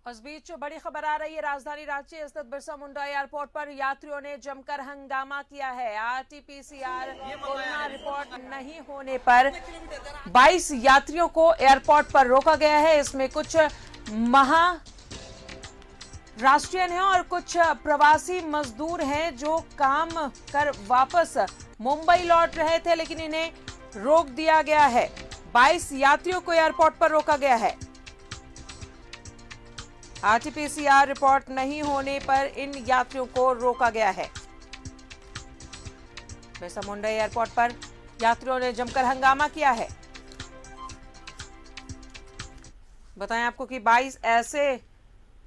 इस बीच बड़ी खबर आ रही है, राजधानी रांची स्थित बिरसा मुंडा एयरपोर्ट पर यात्रियों ने जमकर हंगामा किया है। आरटीपीसीआर कोरोना रिपोर्ट नहीं होने पर 22 यात्रियों को एयरपोर्ट पर रोका गया है। इसमें कुछ महाराष्ट्रियन हैं और कुछ प्रवासी मजदूर हैं जो काम कर वापस मुंबई लौट रहे थे, लेकिन इन्हें रोक दिया गया है। 22 यात्रियों को एयरपोर्ट पर रोका गया है। आरटीपीसीआर रिपोर्ट नहीं होने पर इन यात्रियों को रोका गया है। बिरसा मुंडा एयरपोर्ट पर यात्रियों ने जमकर हंगामा किया है। बताएं आपको कि 22 ऐसे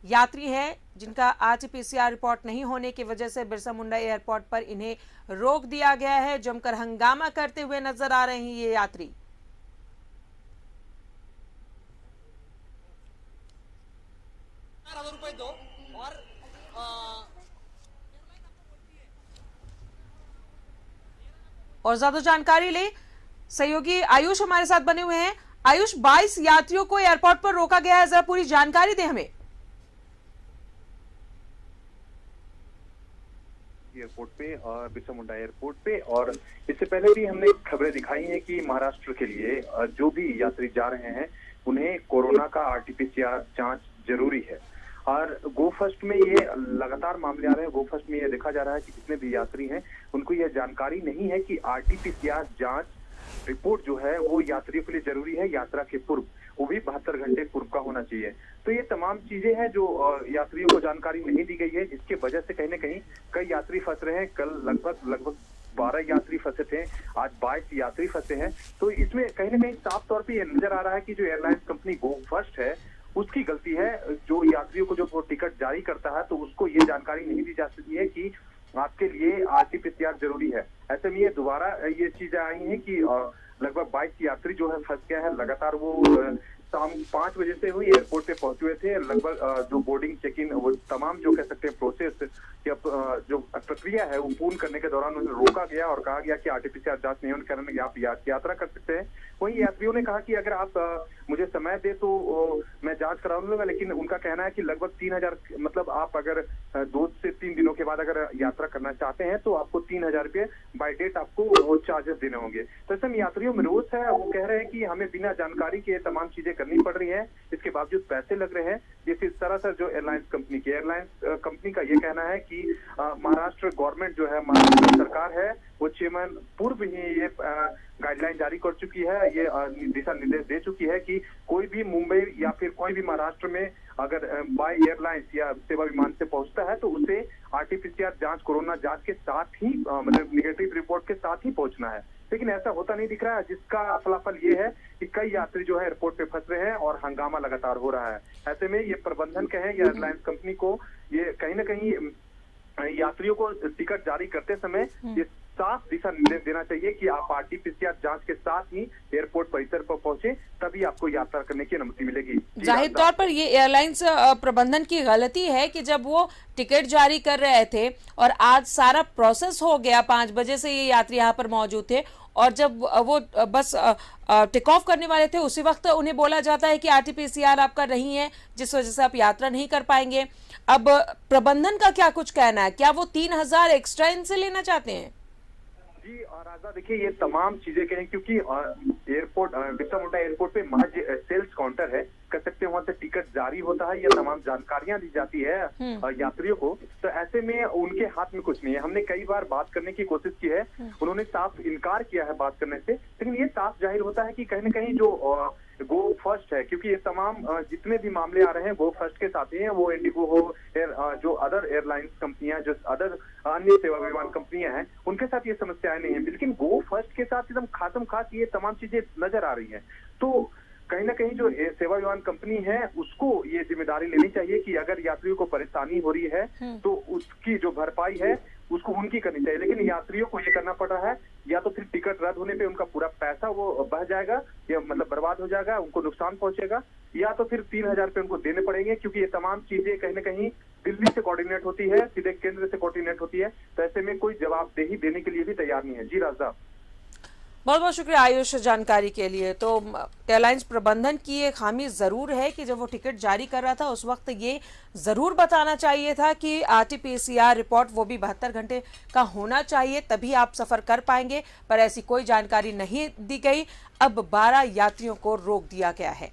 यात्री हैं जिनका आरटीपीसीआर रिपोर्ट नहीं होने की वजह से बिरसा मुंडा एयरपोर्ट पर इन्हें रोक दिया गया है। जमकर हंगामा करते हुए नजर आ रहे हैं ये यात्री। ₹1000 दो और ज्यादा जानकारी ले सहयोगी आयुष हमारे साथ बने हुए हैं। आयुष, 22 यात्रियों को एयरपोर्ट पर रोका गया है, जरा पूरी जानकारी दे हमें। एयरपोर्ट पे और बिरसा मुंडा एयरपोर्ट पे, और इससे पहले भी हमने खबरें दिखाई हैं कि महाराष्ट्र के लिए जो भी यात्री जा रहे हैं उन्हें कोरोना का आरटीपीसीआर जांच जरूरी है। और गो फर्स्ट में ये लगातार मामले आ रहे हैं। गो फर्स्ट में ये देखा जा रहा है कि जितने भी यात्री हैं उनको यह जानकारी नहीं है कि आरटीपीसीआर जांच रिपोर्ट जो है वो यात्रियों के लिए जरूरी है। यात्रा के पूर्व, वो भी 72 घंटे पूर्व का होना चाहिए। तो ये तमाम चीजें हैं जो यात्रियों को जानकारी नहीं दी गई है, जिसके वजह से कहीं ना कहीं कई यात्री फंस रहे हैं। कल लगभग 12 यात्री फंसे थे, आज 22 यात्री फंसे हैं। तो इसमें कहीं ना कहीं साफ तौर पर यह नजर आ रहा है कि जो एयरलाइंस कंपनी गो फर्स्ट है उसकी गलती है। जो यात्रियों को जो वो टिकट जारी करता है तो उसको ये जानकारी नहीं दी जा सकती है कि आपके लिए आरटीपीसीआर जरूरी है। ऐसे में ये दोबारा ये चीजें आई हैं कि लगभग 22 यात्री जो है फंस गए हैं। लगातार वो शाम 5 बजे से हुई एयरपोर्ट पे पहुंचे हुए थे। लगभग जो बोर्डिंग चेक इन वो तमाम जो कह सकते हैं प्रोसेस या जो प्रक्रिया है वो पूर्ण करने के दौरान उन्हें रोका गया और कहा गया कि आरटीपीसीआर जांच नहीं होने के कारण आप यात्रा कर सकते हैं। वहीं यात्रियों ने कहा कि अगर आप मुझे समय दे तो मैं जांच करा लूंगा, लेकिन उनका कहना है कि लगभग 3000, मतलब आप अगर 2 से 3 दिनों के बाद अगर यात्रा करना चाहते हैं तो आपको 3000 रुपये बाय डेट आपको चार्जेस देने होंगे। तो ऐसे में यात्रियों में रोष है। वो कह रहे हैं कि हमें बिना जानकारी के तमाम चीजें करनी पड़ रही है, इसके बावजूद पैसे लग रहे हैं। ये सरासर जो एयरलाइंस कंपनी का ये कहना है कि महाराष्ट्र गवर्नमेंट जो है, महाराष्ट्र सरकार है, वो 6 माह पूर्व ही ये गाइडलाइन जारी कर चुकी है। ये दिशा निर्देश दे चुकी है कि कोई भी मुंबई या फिर कोई भी महाराष्ट्र में अगर बाय एयरलाइंस या सेवा विमान से पहुंचता है तो उसे आरटीपीसीआर जांच, कोरोना जांच के साथ ही मतलब निगेटिव रिपोर्ट के साथ ही पहुंचना है। लेकिन ऐसा होता नहीं दिख रहा है, जिसका फलाफल ये है कि कई यात्री जो है एयरपोर्ट पे फंस रहे हैं और हंगामा लगातार हो रहा है। ऐसे में ये प्रबंधन कहें या एयरलाइंस कंपनी को ये कहीं ना कहीं यात्रियों को टिकट जारी करते समय ये साफ दिशा निर्देश देना चाहिए कि आप आरटीपीसीआर जांच के साथ ही एयरपोर्ट परिसर पर पहुंचे, तभी आपको यात्रा करने की अनुमति मिलेगी। जाहिर तौर पर ये एयरलाइंस प्रबंधन की गलती है कि जब वो टिकट जारी कर रहे थे और आज सारा प्रोसेस हो गया, 5 बजे से ये यात्री यहाँ पर मौजूद थे, और जब वो बस टेक ऑफ करने वाले थे उसी वक्त उन्हें बोला जाता है कि आरटीपीसीआर आपका नहीं है, जिस वजह से आप यात्रा नहीं कर पाएंगे। अब प्रबंधन का क्या कुछ कहना है? क्या वो 3000 एक्स्ट्रा इनसे लेना चाहते हैं? जी राजा, देखिए ये तमाम चीजें कहें क्योंकि एयरपोर्ट बिरसा मुंडा एयरपोर्ट पे महज सेल्स काउंटर है, कह सकते हैं वहां से टिकट जारी होता है या तमाम जानकारियां दी जाती है यात्रियों को। तो ऐसे में उनके हाथ में कुछ नहीं है। हमने कई बार बात करने की कोशिश की है, उन्होंने साफ इनकार किया है बात करने से। लेकिन ये साफ जाहिर होता है कि कहीं ना कहीं जो गो फर्स्ट है, क्योंकि ये तमाम जितने भी मामले आ रहे हैं गो फर्स्ट के साथ ही हैं, वो इंडिगो हो, जो अदर एयरलाइंस कंपनियां, जो अदर अन्य सेवा विमान कंपनियां हैं, उनके साथ ये समस्याएं नहीं है। लेकिन गो फर्स्ट के साथ एकदम खासम खास ये तमाम चीजें नजर आ रही हैं। तो कहीं ना कहीं जो सेवा विमान कंपनी है उसको ये जिम्मेदारी लेनी चाहिए कि अगर यात्रियों को परेशानी हो रही है तो उसकी जो भरपाई है उसको उनकी करनी चाहिए। लेकिन यात्रियों को ये करना पड़ रहा है, या तो फिर टिकट रद्द होने पे उनका पूरा पैसा वो बह जाएगा या मतलब बर्बाद हो जाएगा, उनको नुकसान पहुंचेगा, या तो फिर 3000 रुपये उनको देने पड़ेंगे, क्योंकि ये तमाम चीजें कहीं ना कहीं दिल्ली से कोऑर्डिनेट होती है, सीधे केंद्र से कोऑर्डिनेट होती है। तो ऐसे में कोई जवाबदेही देने के लिए भी तैयार नहीं है। जी राजा। बहुत बहुत शुक्रिया आयुष जानकारी के लिए। तो एयरलाइंस प्रबंधन की एक खामी ज़रूर है कि जब वो टिकट जारी कर रहा था उस वक्त ये ज़रूर बताना चाहिए था कि आरटीपीसीआर रिपोर्ट वो भी 72 घंटे का होना चाहिए, तभी आप सफ़र कर पाएंगे, पर ऐसी कोई जानकारी नहीं दी गई। अब 12 यात्रियों को रोक दिया गया है।